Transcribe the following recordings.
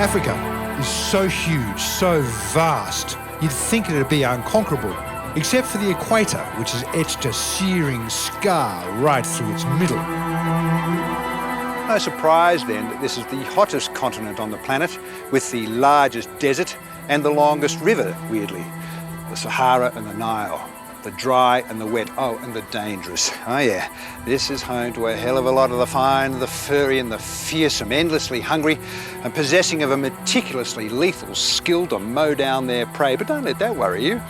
Africa is so huge, so vast, you'd think it'd be unconquerable, except for the equator, which has etched a searing scar right through its middle. No surprise then that this is the hottest continent on the planet, with the largest desert and the longest river, weirdly. The Sahara and the Nile. The dry and the wet, oh, and the dangerous. Oh yeah, this is home to a hell of a lot of the fine, the furry and the fearsome, endlessly hungry and possessing of a meticulously lethal skill to mow down their prey. But don't let that worry you.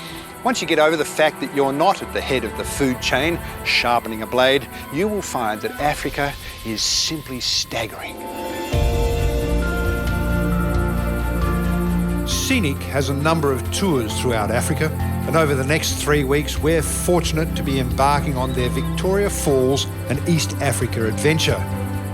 Once you get over the fact that you're not at the head of the food chain, sharpening a blade, you will find that Africa is simply staggering. Scenic has a number of tours throughout Africa, and over the next 3 weeks we're fortunate to be embarking on their Victoria Falls and East Africa adventure.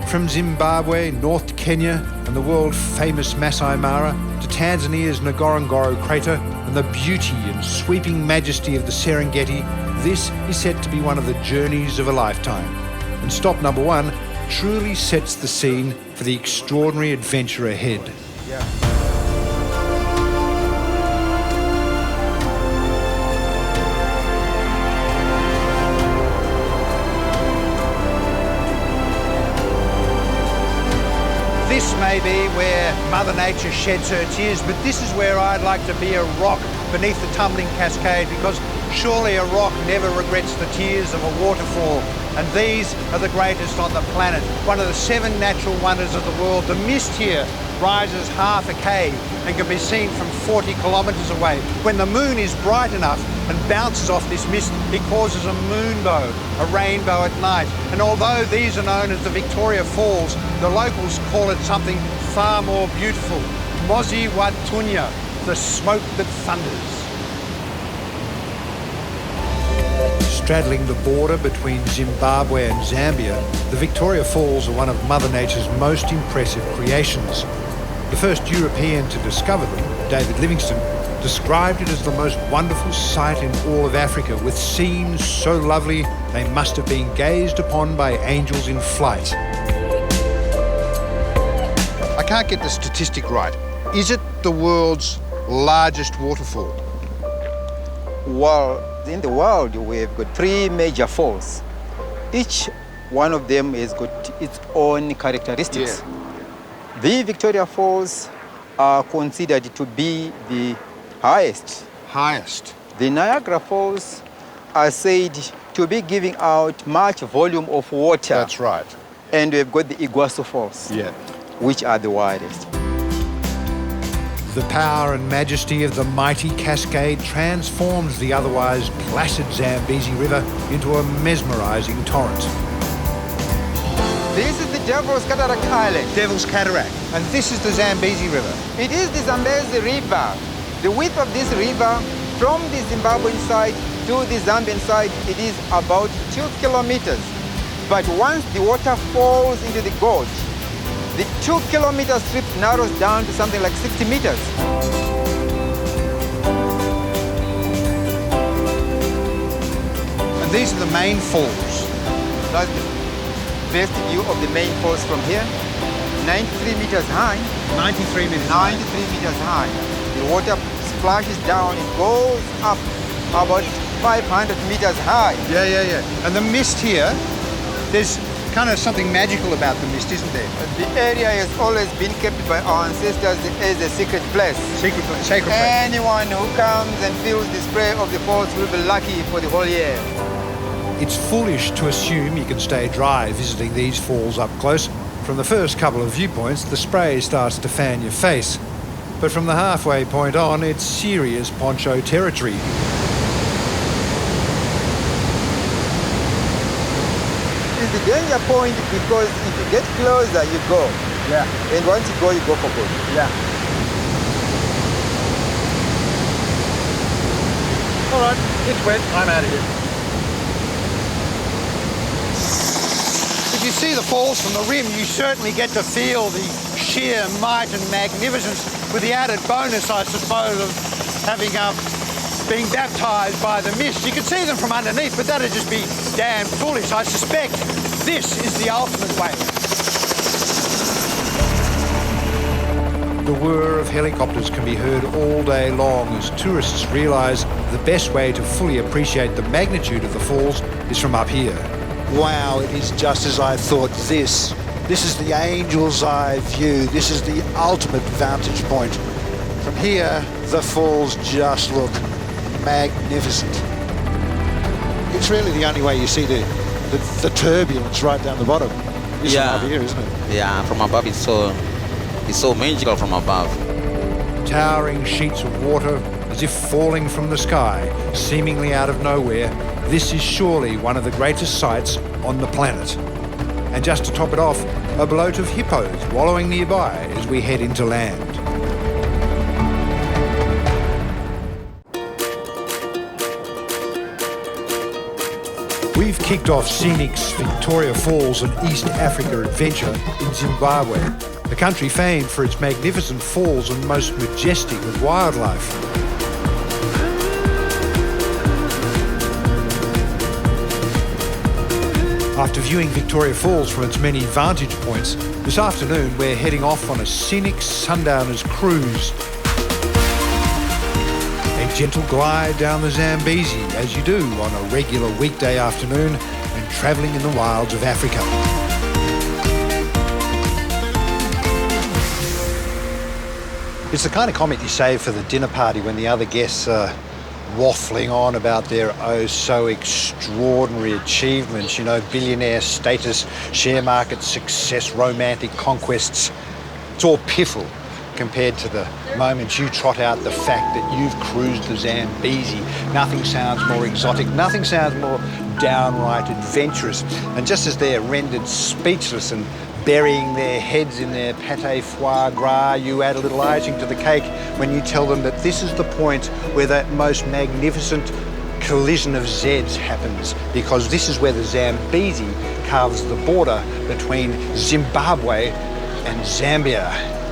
From Zimbabwe, north to Kenya and the world-famous Masai Mara, to Tanzania's Ngorongoro crater and the beauty and sweeping majesty of the Serengeti, this is set to be one of the journeys of a lifetime. And stop number 1 truly sets the scene for the extraordinary adventure ahead. Yeah. This may be where Mother Nature sheds her tears, but this is where I'd like to be, a rock beneath the tumbling cascade, because surely a rock never regrets the tears of a waterfall. And these are the greatest on the planet. One of the 7 natural wonders of the world. The mist here rises half a cave and can be seen from 40 kilometres away. When the moon is bright enough and bounces off this mist, it causes a moonbow, a rainbow at night. And although these are known as the Victoria Falls, the locals call it something far more beautiful. Mozi wa Tunya, the smoke that thunders. Straddling the border between Zimbabwe and Zambia, the Victoria Falls are one of Mother Nature's most impressive creations. The first European to discover them, David Livingstone, described it as the most wonderful sight in all of Africa, with scenes so lovely they must have been gazed upon by angels in flight. I can't get the statistic right. Is it the world's largest waterfall? Well, in the world, we've got 3 major falls. Each one of them has got its own characteristics. Yeah. The Victoria Falls are considered to be the highest. Highest. The Niagara Falls are said to be giving out much volume of water. That's right. And we've got the Iguazu Falls, Yeah. which are the widest. The power and majesty of the mighty cascade transforms the otherwise placid Zambezi River into a mesmerising torrent. This is the Devil's Cataract Island. Devil's Cataract. And this is the Zambezi River. It is the Zambezi River. The width of this river from the Zimbabwean side to the Zambian side, it is about 2 kilometers. But once the water falls into the gorge, the 2-kilometer strip narrows down to something like 60 meters. And these are the main falls. That's the best view of the main falls from here. 93 meters high. 93 meters 93 meters high. The water splashes down, it goes up about 500 meters high. Yeah. And the mist here, there's kind of something magical about the mist, isn't there? The area has always been kept by our ancestors as a secret place. Sacred place. Anyone who comes and feels the spray of the falls will be lucky for the whole year. It's foolish to assume you can stay dry visiting these falls up close. From the first couple of viewpoints, the spray starts to fan your face. But from the halfway point on, it's serious poncho territory. It's the danger point because if you get closer, you go. Yeah. And once you go for good. Yeah. All right, it's wet. I'm out of here. If you see the falls from the rim, you certainly get to feel the sheer might and magnificence, with the added bonus, I suppose, of having being baptised by the mist. You can see them from underneath, but that'd just be damn foolish. I suspect this is the ultimate way. The whir of helicopters can be heard all day long as tourists realise the best way to fully appreciate the magnitude of the falls is from up here. Wow, it is just as I thought. This is the angel's eye view. This is the ultimate vantage point. From here, the falls just look magnificent. It's really the only way you see the turbulence right down the bottom. It's from up here, isn't it? Yeah, from above it's so magical from above. Towering sheets of water as if falling from the sky, seemingly out of nowhere. This is surely one of the greatest sights on the planet. And just to top it off, a bloat of hippos wallowing nearby as we head into land. We've kicked off Scenic's Victoria Falls and East Africa adventure in Zimbabwe, a country famed for its magnificent falls and most majestic of wildlife. After viewing Victoria Falls from its many vantage points, this afternoon we're heading off on a Scenic Sundowners cruise. A gentle glide down the Zambezi, as you do on a regular weekday afternoon when travelling in the wilds of Africa. It's the kind of comment you save for the dinner party when the other guests are waffling on about their so extraordinary achievements, you know, billionaire status, share market success, romantic conquests. It's all piffle compared to the moments you trot out the fact that you've cruised the Zambezi. Nothing sounds more exotic, nothing sounds more downright adventurous. And just as they're rendered speechless and burying their heads in their pate foie gras, you add a little icing to the cake when you tell them that this is the point where that most magnificent collision of Zeds happens, because this is where the Zambezi carves the border between Zimbabwe and Zambia.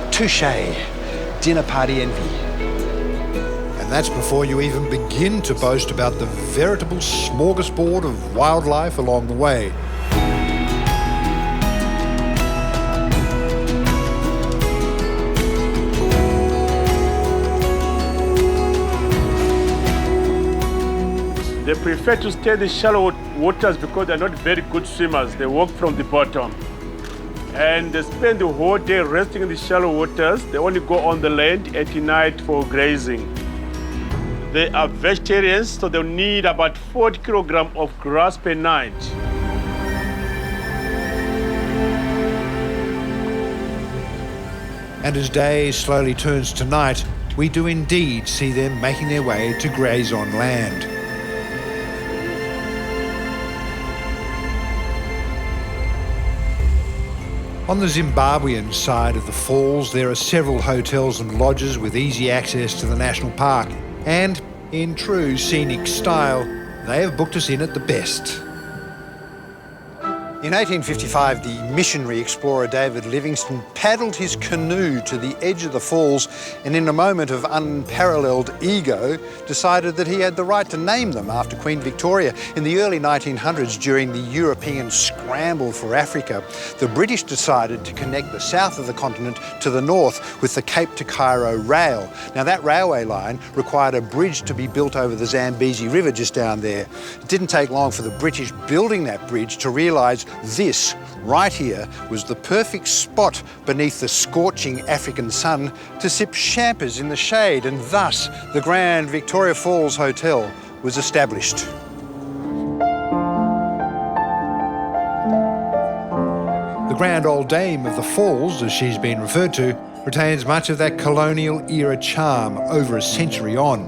Touché, dinner party envy. And that's before you even begin to boast about the veritable smorgasbord of wildlife along the way. They prefer to stay in the shallow waters because they're not very good swimmers. They walk from the bottom. And they spend the whole day resting in the shallow waters. They only go on the land at night for grazing. They are vegetarians, so they'll need about 40 kilograms of grass per night. And as day slowly turns to night, we do indeed see them making their way to graze on land. On the Zimbabwean side of the falls, there are several hotels and lodges with easy access to the national park. And, in true Scenic style, they have booked us in at the best. In 1855, the missionary explorer David Livingstone paddled his canoe to the edge of the falls and in a moment of unparalleled ego decided that he had the right to name them after Queen Victoria. In the early 1900s, during the European scramble for Africa, the British decided to connect the south of the continent to the north with the Cape to Cairo rail. Now that railway line required a bridge to be built over the Zambezi River just down there. It didn't take long for the British building that bridge to realise this, right here, was the perfect spot beneath the scorching African sun to sip champers in the shade, and thus the Grand Victoria Falls Hotel was established. The grand old dame of the falls, as she's been referred to, retains much of that colonial era charm over a century on.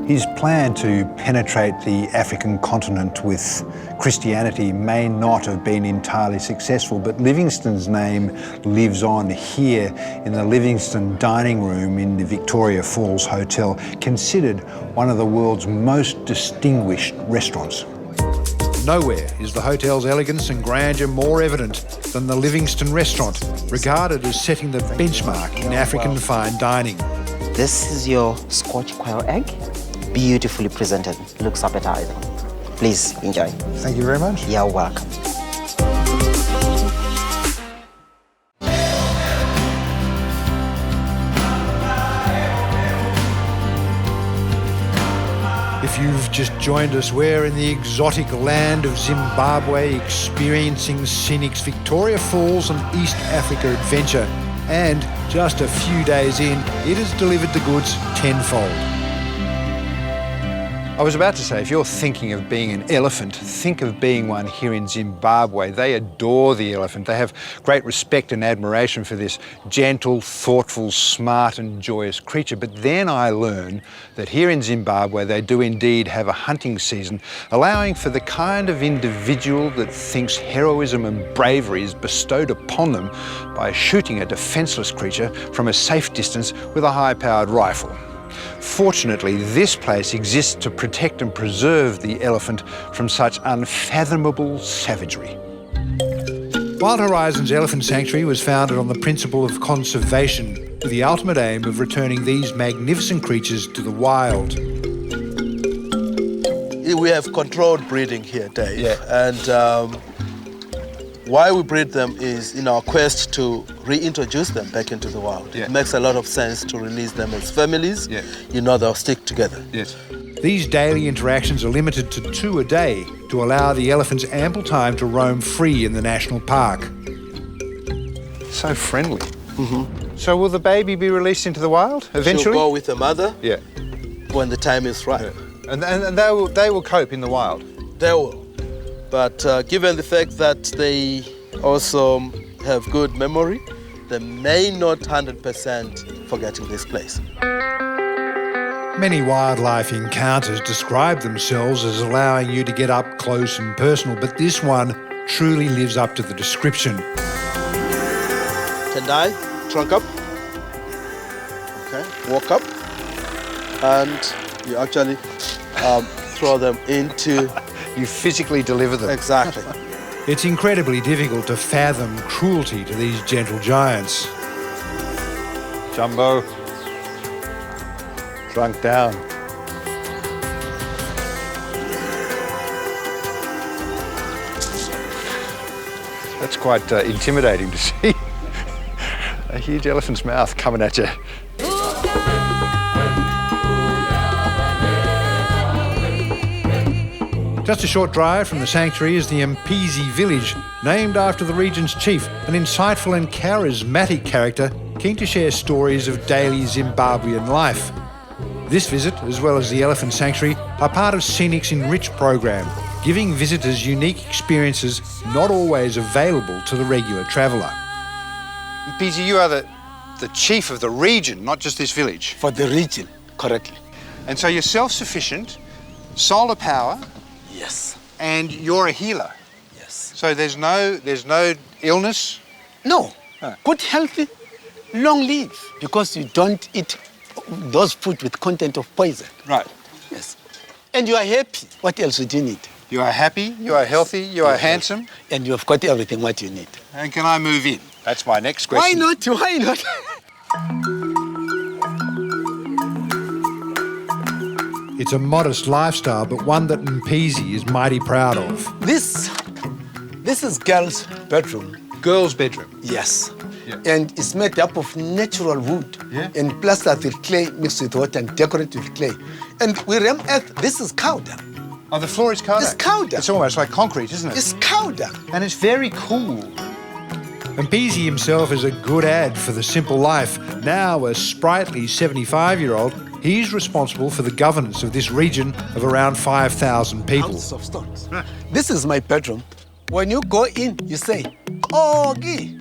His plan to penetrate the African continent with Christianity may not have been entirely successful, but Livingstone's name lives on here in the Livingstone dining room in the Victoria Falls Hotel, considered one of the world's most distinguished restaurants. Nowhere is the hotel's elegance and grandeur more evident than the Livingstone restaurant, regarded as setting the benchmark in African fine dining. This is your Scotch quail egg. Beautifully presented, looks appetizing. Please enjoy. Thank you very much. You're welcome. If you've just joined us, we're in the exotic land of Zimbabwe, experiencing Scenic's Victoria Falls and East Africa adventure. And just a few days in, it has delivered the goods tenfold. I was about to say, if you're thinking of being an elephant, think of being one here in Zimbabwe. They adore the elephant. They have great respect and admiration for this gentle, thoughtful, smart and joyous creature. But then I learned that here in Zimbabwe, they do indeed have a hunting season, allowing for the kind of individual that thinks heroism and bravery is bestowed upon them by shooting a defenceless creature from a safe distance with a high-powered rifle. Fortunately, this place exists to protect and preserve the elephant from such unfathomable savagery. Wild Horizons Elephant Sanctuary was founded on the principle of conservation, with the ultimate aim of returning these magnificent creatures to the wild. We have controlled breeding here, Dave. Yeah. And why we breed them is in our quest to reintroduce them back into the wild. Yeah. It makes a lot of sense to release them as families. Yeah. You know, they'll stick together. Yes. These daily interactions are limited to 2 a day to allow the elephants ample time to roam free in the national park. So friendly. Mm-hmm. So will the baby be released into the wild eventually? She'll go with the mother. Yeah. When the time is right. Yeah. And they will cope in the wild? They will. But given the fact that they also have good memory, they may not 100% forgetting this place. Many wildlife encounters describe themselves as allowing you to get up close and personal, but this one truly lives up to the description. Tendai, trunk up. Okay, walk up. And you actually throw them into... You physically deliver them. Exactly. It's incredibly difficult to fathom cruelty to these gentle giants. Jumbo. Trunk down. That's quite intimidating to see. A huge elephant's mouth coming at you. Just a short drive from the sanctuary is the Mpezi village, named after the region's chief, an insightful and charismatic character keen to share stories of daily Zimbabwean life. This visit, as well as the elephant sanctuary, are part of Scenic's Enrich program, giving visitors unique experiences not always available to the regular traveller. Mpezi, you are the chief of the region, not just this village. For the region, correctly. And so you're self-sufficient, solar power. Yes. And you're a healer. Yes. So there's no illness? No. Good, healthy, long live, because you don't eat those food with content of poison. Right. Yes. And you are happy. What else would you need? You are happy, you are healthy, you are handsome. And you have got everything what you need. And can I move in? That's my next question. Why not? Why not? It's a modest lifestyle, but one that Mpezi is mighty proud of. This is girl's bedroom. Girl's bedroom? Yes. Yeah. And it's made up of natural wood. Yeah. And plastered with clay, mixed with water and decorated with clay. And we ram earth. This is cow dung. Oh, the floor is cow dung? It's cow dung. It's almost like concrete, isn't it? It's cow dung. And it's very cool. Mpezi himself is a good ad for the simple life. Now a sprightly 75-year-old, he's responsible for the governance of this region of around 5,000 people. Houses of stones. This is my bedroom. When you go in, you say, Kogi.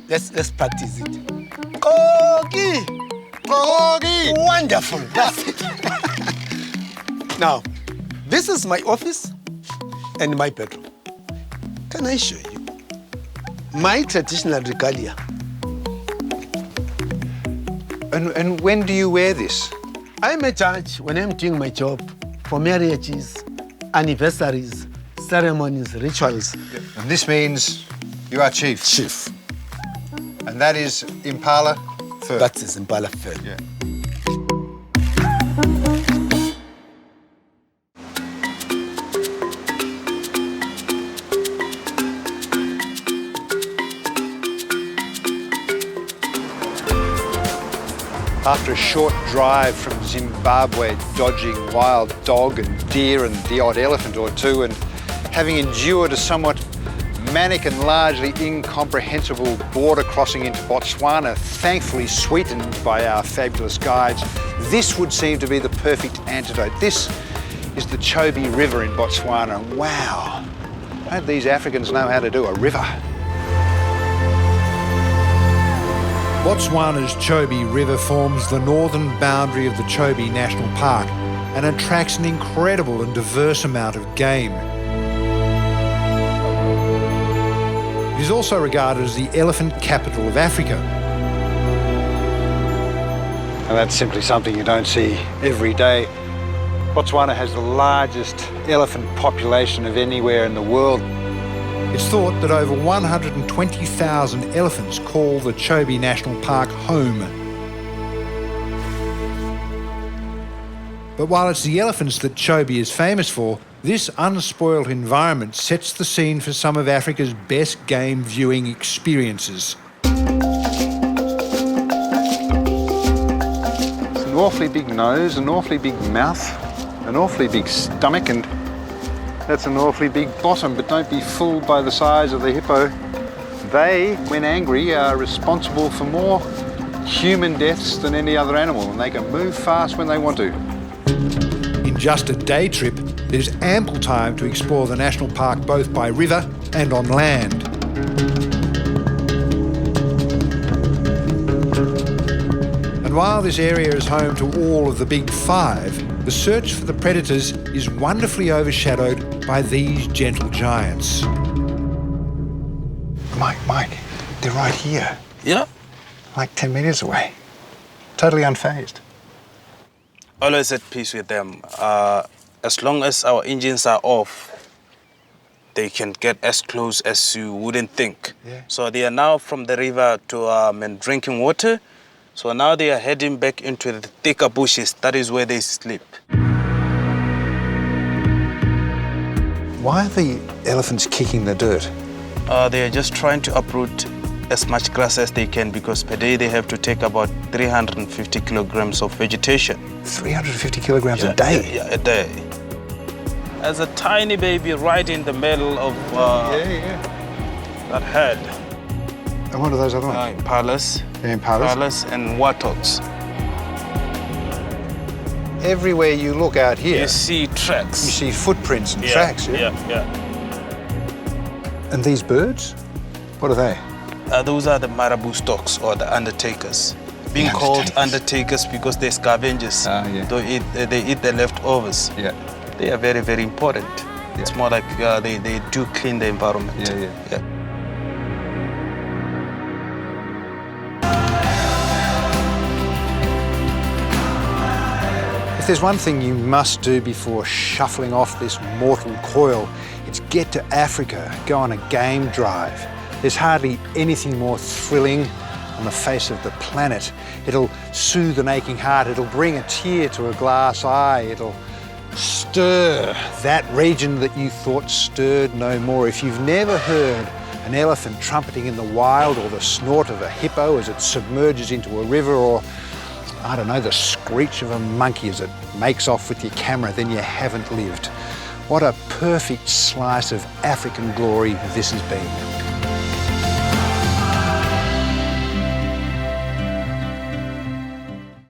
Let's practice it. Kogi. Kogi. Wonderful. That's it. Now, this is my office and my bedroom. Can I show you? My traditional regalia. And when do you wear this? I'm a judge when I'm doing my job for marriages, anniversaries, ceremonies, rituals. And this means you are chief? Chief. And that is Impala fur? That is Impala fur. Yeah. After a short drive from Zimbabwe, dodging wild dog and deer and the odd elephant or two, and having endured a somewhat manic and largely incomprehensible border crossing into Botswana, thankfully sweetened by our fabulous guides, this would seem to be the perfect antidote. This is the Chobe River in Botswana. Wow, don't these Africans know how to do a river? Botswana's Chobe River forms the northern boundary of the Chobe National Park and attracts an incredible and diverse amount of game. It is also regarded as the elephant capital of Africa. And that's simply something you don't see every day. Botswana has the largest elephant population of anywhere in the world. It's thought that over 120,000 elephants call the Chobe National Park home. But while it's the elephants that Chobe is famous for, this unspoiled environment sets the scene for some of Africa's best game viewing experiences. It's an awfully big nose, an awfully big mouth, an awfully big stomach, and that's an awfully big bottom, but don't be fooled by the size of the hippo. They, when angry, are responsible for more human deaths than any other animal, and they can move fast when they want to. In just a day trip, there's ample time to explore the national park both by river and on land. And while this area is home to all of the big five, the search for the predators is wonderfully overshadowed by these gentle giants. Mike, they're right here, Yeah. like 10 metres away. Totally unfazed. Always at peace with them. As long as our engines are off, they can get as close as you wouldn't think. Yeah. So they are now from the river to drinking water. So now they are heading back into the thicker bushes. That is where they sleep. Why are the elephants kicking the dirt? They are just trying to uproot as much grass as they can because per day they have to take about 350 kilograms of vegetation. 350 kilograms a day? Yeah, a day. As a tiny baby right in the middle of that herd. And what are those other ones? Impalas. Impalas? Impalas and warthogs. Everywhere you look out here, You see tracks. you see footprints and tracks. Yeah. And these birds? What are they? Those are the marabou storks or the undertakers. Being The called undertakers. undertakers because they're scavengers. Yeah. They eat the leftovers. Yeah. They are very, very important. It's more like they do clean the environment. Yeah. If there's one thing you must do before shuffling off this mortal coil, it's get to Africa, go on a game drive. There's hardly anything more thrilling on the face of the planet. It'll soothe an aching heart, it'll bring a tear to a glass eye, it'll stir that region that you thought stirred no more. If you've never heard an elephant trumpeting in the wild, or the snort of a hippo as it submerges into a river, or I don't know, the screech of a monkey as it makes off with your camera, then you haven't lived. What a perfect slice of African glory this has been.